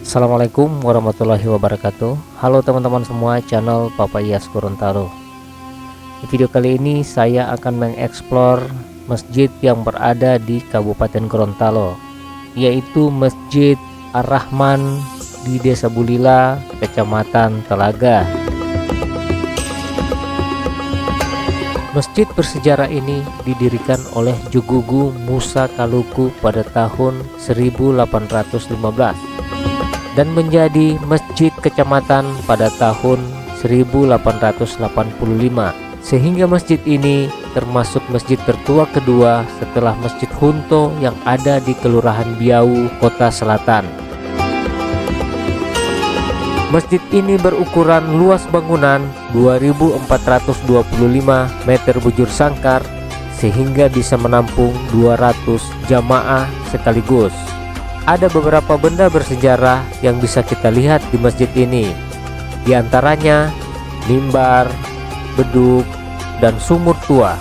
Assalamualaikum warahmatullahi wabarakatuh. Halo teman-teman semua channel Papa Iyas Gorontalo. Di video kali ini saya akan mengeksplor masjid yang berada di Kabupaten Gorontalo, yaitu Masjid Ar-Rahman di Desa Bulila, Kecamatan Telaga. Masjid bersejarah ini didirikan oleh Jogugu Musa Kaluku pada tahun 1815 dan menjadi masjid kecamatan pada tahun 1885, sehingga masjid ini termasuk masjid tertua kedua setelah Masjid Hunto yang ada di Kelurahan Biau, Kota Selatan. Masjid ini berukuran luas bangunan 2425 meter bujur sangkar, sehingga bisa menampung 200 jamaah sekaligus. Ada beberapa benda bersejarah yang bisa kita lihat di masjid ini, di antaranya mimbar, beduk, dan sumur tua.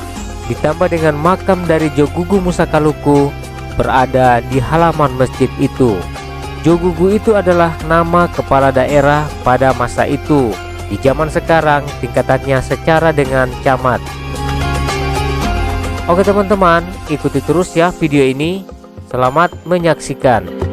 Ditambah dengan makam dari Jogugu Musa Kaluku berada di halaman masjid itu. Jogugu itu adalah nama kepala daerah pada masa itu. Di zaman sekarang tingkatannya secara dengan camat. Oke teman-teman, ikuti terus ya video ini. Selamat menyaksikan.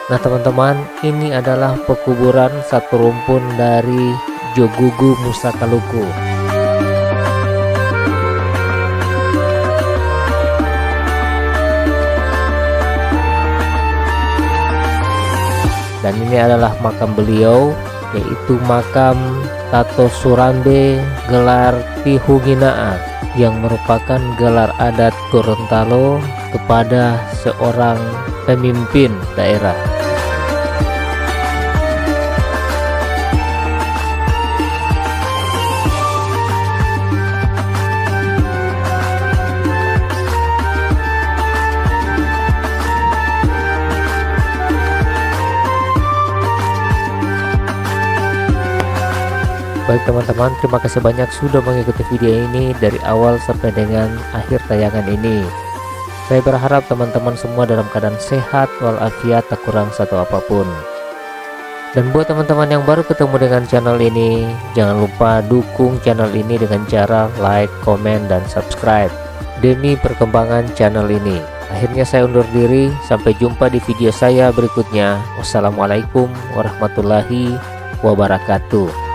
Nah teman-teman, ini adalah pekuburan satu rumpun dari Jogugu Musa Kaluku. Dan ini adalah makam beliau, yaitu makam Tato Surambe gelar Tihunginaa, yang merupakan gelar adat Gorontalo kepada seorang pemimpin daerah. Baik teman-teman, terima kasih banyak sudah mengikuti video ini dari awal sampai dengan akhir tayangan ini. Saya berharap teman-teman semua dalam keadaan sehat walafiat, tak kurang satu apapun. Dan buat teman-teman yang baru ketemu dengan channel ini, jangan lupa dukung channel ini dengan cara like, komen, dan subscribe demi perkembangan channel ini. Akhirnya saya undur diri, sampai jumpa di video saya berikutnya. Wassalamualaikum warahmatullahi wabarakatuh.